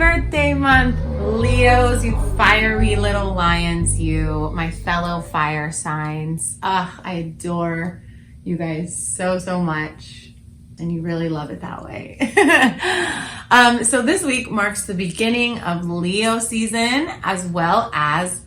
birthday month, Leos, you fiery little lions, you, my fellow fire signs. I adore you guys so much, and you really love it that way. So this week marks the beginning of Leo season, as well as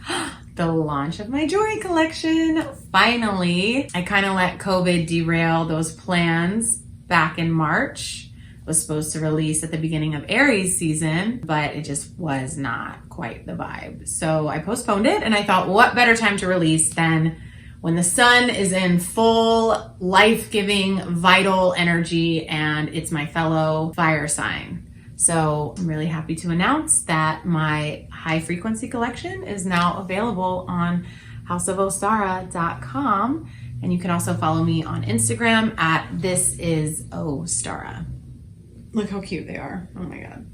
the launch of my jewelry collection. Finally, I kind of let COVID derail those plans back in March. Was supposed to release at the beginning of Aries season, but it just was not quite the vibe. So I postponed it, and I thought, what better time to release than when the sun is in full life-giving, vital energy, and it's my fellow fire sign. So I'm really happy to announce that my high frequency collection is now available on houseofostara.com. And you can also follow me on Instagram at thisisostara. Look how cute they are. Oh my God.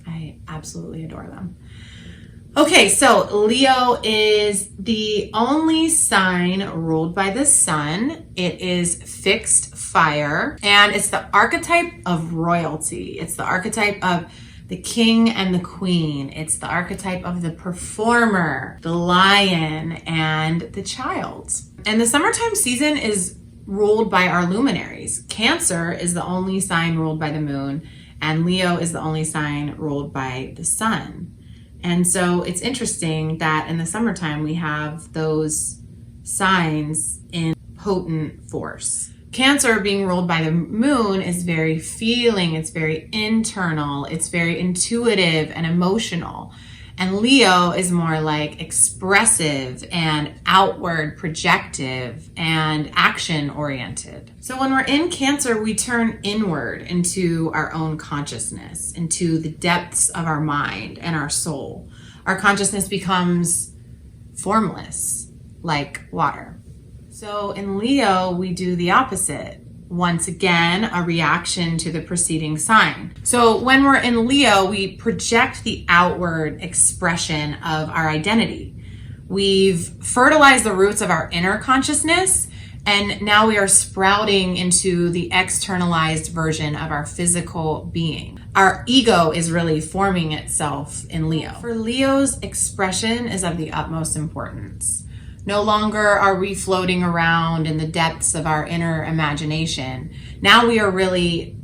I absolutely adore them. Okay, so Leo is the only sign ruled by the sun. It is fixed fire, and it's the archetype of royalty. It's the archetype of the king and the queen. It's the archetype of the performer, the lion, and the child. And the summertime season is ruled by our luminaries. Cancer is the only sign ruled by the moon, and Leo is the only sign ruled by the sun. And so it's interesting that in the summertime we have those signs in potent force. Cancer, being ruled by the moon, is very feeling, it's very internal, it's very intuitive and emotional. And Leo is more like expressive and outward projective and action oriented. So when we're in Cancer, we turn inward into our own consciousness, into the depths of our mind and our soul. Our consciousness becomes formless, like water. So in Leo, we do the opposite. Once again, a reaction to the preceding sign. So when we're in Leo, we project the outward expression of our identity. We've fertilized the roots of our inner consciousness, and now we are sprouting into the externalized version of our physical being. Our ego is really forming itself in Leo. For Leo's, expression is of the utmost importance. No longer are we floating around in the depths of our inner imagination. Now we are really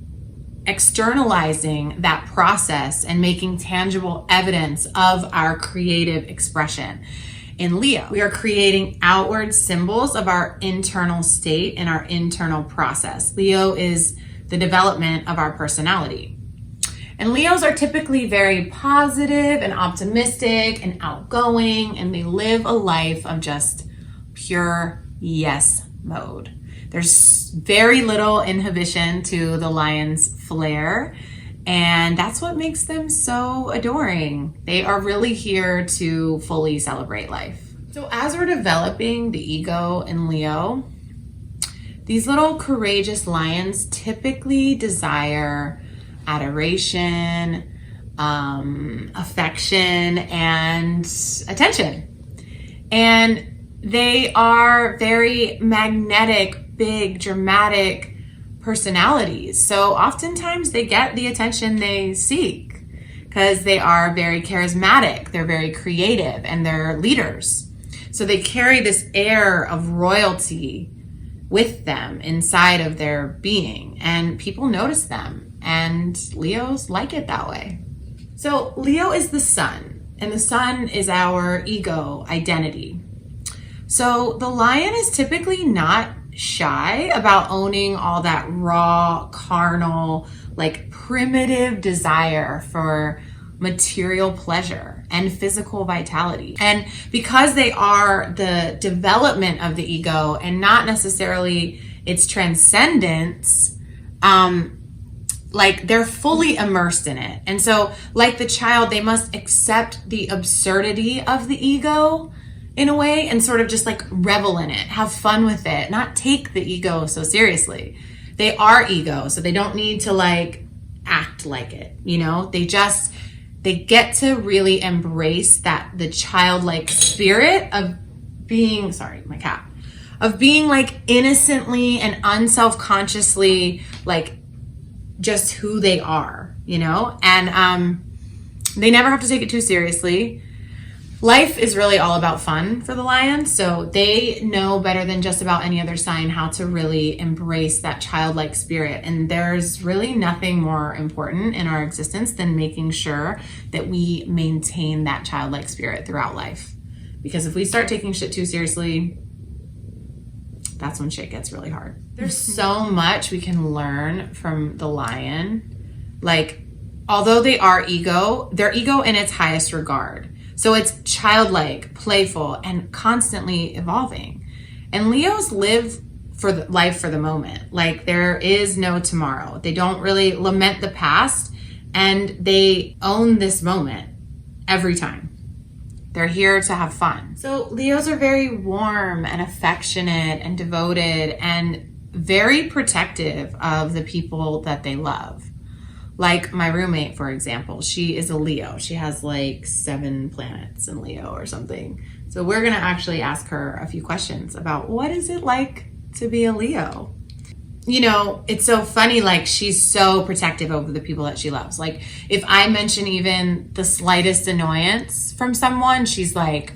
externalizing that process and making tangible evidence of our creative expression. In Leo, we are creating outward symbols of our internal state and our internal process. Leo is the development of our personality. And Leos are typically very positive and optimistic and outgoing, and they live a life of just pure yes mode. There's very little inhibition to the lion's flair, and that's what makes them so adoring. They are really here to fully celebrate life. So as we're developing the ego in Leo, these little courageous lions typically desire adoration, affection, and attention. And they are very magnetic, big, dramatic personalities. So oftentimes they get the attention they seek because they are very charismatic, they're very creative, and they're leaders. So they carry this air of royalty with them inside of their being, and people notice them. And Leos like it that way. So Leo is the sun, and the sun is our ego identity. So the lion is typically not shy about owning all that raw, carnal, like primitive desire for material pleasure and physical vitality. And because they are the development of the ego and not necessarily its transcendence, like they're fully immersed in it. And so like the child, they must accept the absurdity of the ego in a way and sort of just like revel in it, have fun with it, not take the ego so seriously. They are ego, so they don't need to like act like it, you know? They get to really embrace that, the childlike spirit of being, sorry, my cat, of being like innocently and unselfconsciously like just who they are. you know, and they never have to take it too seriously. Life is really all about fun for the lion, so they know better than just about any other sign how to really embrace that childlike spirit. And there's really nothing more important in our existence than making sure that we maintain that childlike spirit throughout life. Because if we start taking shit too seriously, that's when shit gets really hard. There's so much we can learn from the lion. Like, although they are their ego in its highest regard. So it's childlike, playful, and constantly evolving. And Leos live for life for the moment. Like, there is no tomorrow. They don't really lament the past, and they own this moment every time. They're here to have fun. So Leos are very warm and affectionate and devoted and very protective of the people that they love. Like my roommate, for example, she is a Leo. She has like 7 planets in Leo or something. So we're gonna actually ask her a few questions about what is it like to be a Leo? You know, it's so funny, like she's so protective over the people that she loves. Like if I mention even the slightest annoyance from someone, she's like,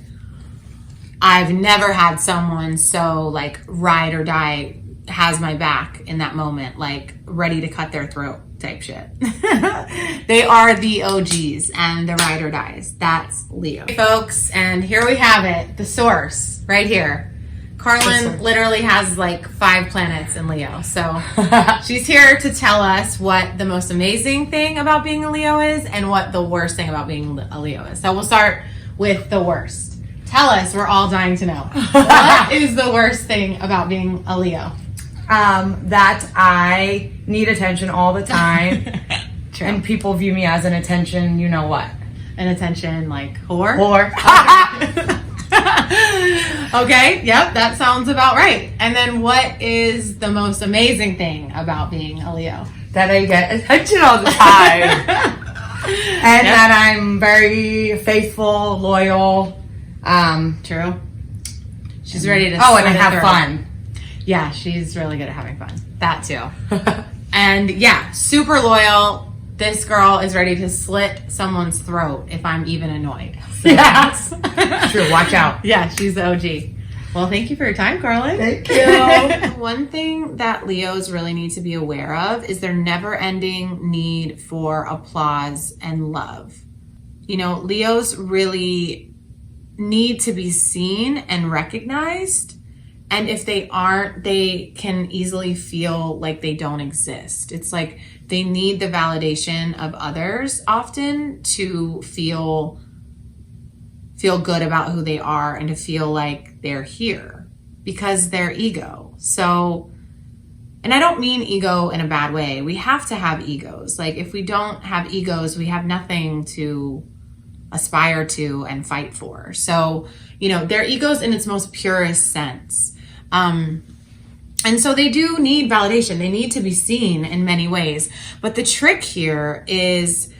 I've never had someone so like ride or die, has my back in that moment, like ready to cut their throat type shit. They are the OGs and the ride or dies. That's Leo. Hey folks, and here we have it, the source right here. Carlin literally has like 5 planets in Leo. So she's here to tell us what the most amazing thing about being a Leo is and what the worst thing about being a Leo is. So we'll start with the worst. Tell us, we're all dying to know. What is the worst thing about being a Leo? That I need attention all the time. True. And people view me as an attention, you know what? An attention like whore? Whore. Okay, yep, that sounds about right. And then what is the most amazing thing about being a Leo? That I get attention all the time. And that I'm very faithful, loyal. True. She's ready to and I have fun. Yeah, she's really good at having fun. That too. And yeah, super loyal. This girl is ready to slit someone's throat if I'm even annoyed. So Yes. True, watch out. yeah, she's the OG. Well, thank you for your time, Carlin. Thank you. One thing that Leos really need to be aware of is their never-ending need for applause and love. You know, Leos really need to be seen and recognized. And if they aren't, they can easily feel like they don't exist. It's like they need the validation of others often to feel good about who they are and to feel like they're here because they're ego. So, and I don't mean ego in a bad way. We have to have egos. Like if we don't have egos, we have nothing to aspire to and fight for. So, you know, their egos in its most purest sense. And so they do need validation. They need to be seen in many ways. But the trick here is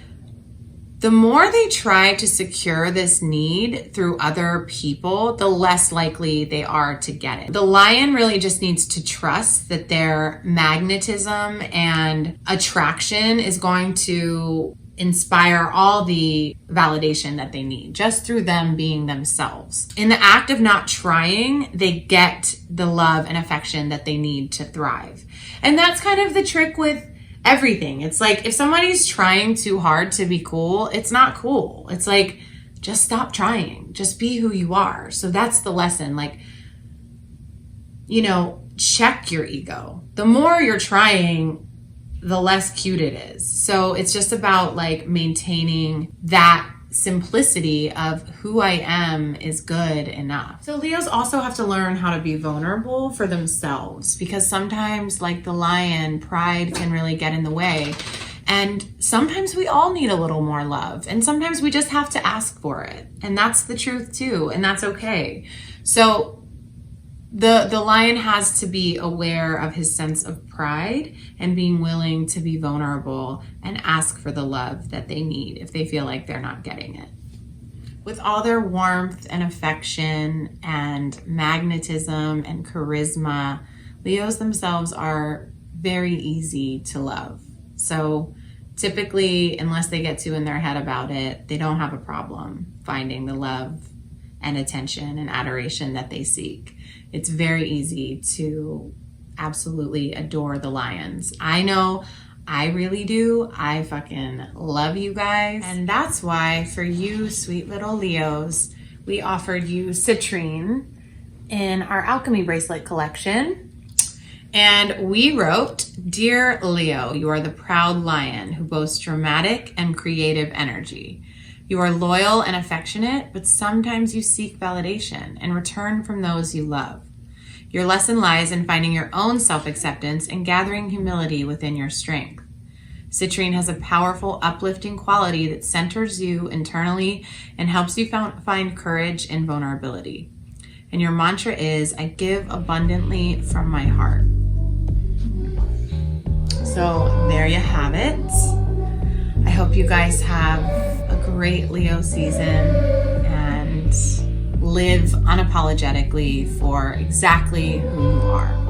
the more they try to secure this need through other people, the less likely they are to get it. The lion really just needs to trust that their magnetism and attraction is going to inspire all the validation that they need just through them being themselves. In the act of not trying, they get the love and affection that they need to thrive. And that's kind of the trick with everything. It's like if somebody's trying too hard to be cool, it's not cool. It's like, just stop trying. Just be who you are. So that's the lesson. Like, you know, check your ego. The more you're trying, the less cute it is. So it's just about like maintaining that simplicity of who I am is good enough. So Leos also have to learn how to be vulnerable for themselves because sometimes, like the lion, pride can really get in the way. And sometimes we all need a little more love. And sometimes we just have to ask for it. And that's the truth too. And that's okay. So the lion has to be aware of his sense of pride and being willing to be vulnerable and ask for the love that they need if they feel like they're not getting it. With all their warmth and affection and magnetism and charisma, Leos themselves are very easy to love. So typically, unless they get too in their head about it, they don't have a problem finding the love and attention and adoration that they seek. It's very easy to absolutely adore the lions. I know I really do. I fucking love you guys. And that's why for you sweet little Leos, we offered you citrine in our alchemy bracelet collection. And we wrote, "Dear Leo, you are the proud lion who boasts dramatic and creative energy. You are loyal and affectionate, but sometimes you seek validation in return from those you love. Your lesson lies in finding your own self-acceptance and gathering humility within your strength. Citrine has a powerful, uplifting quality that centers you internally and helps you find courage in vulnerability. And your mantra is, I give abundantly from my heart." So there you have it. I hope you guys have a great Leo season and live unapologetically for exactly who you are.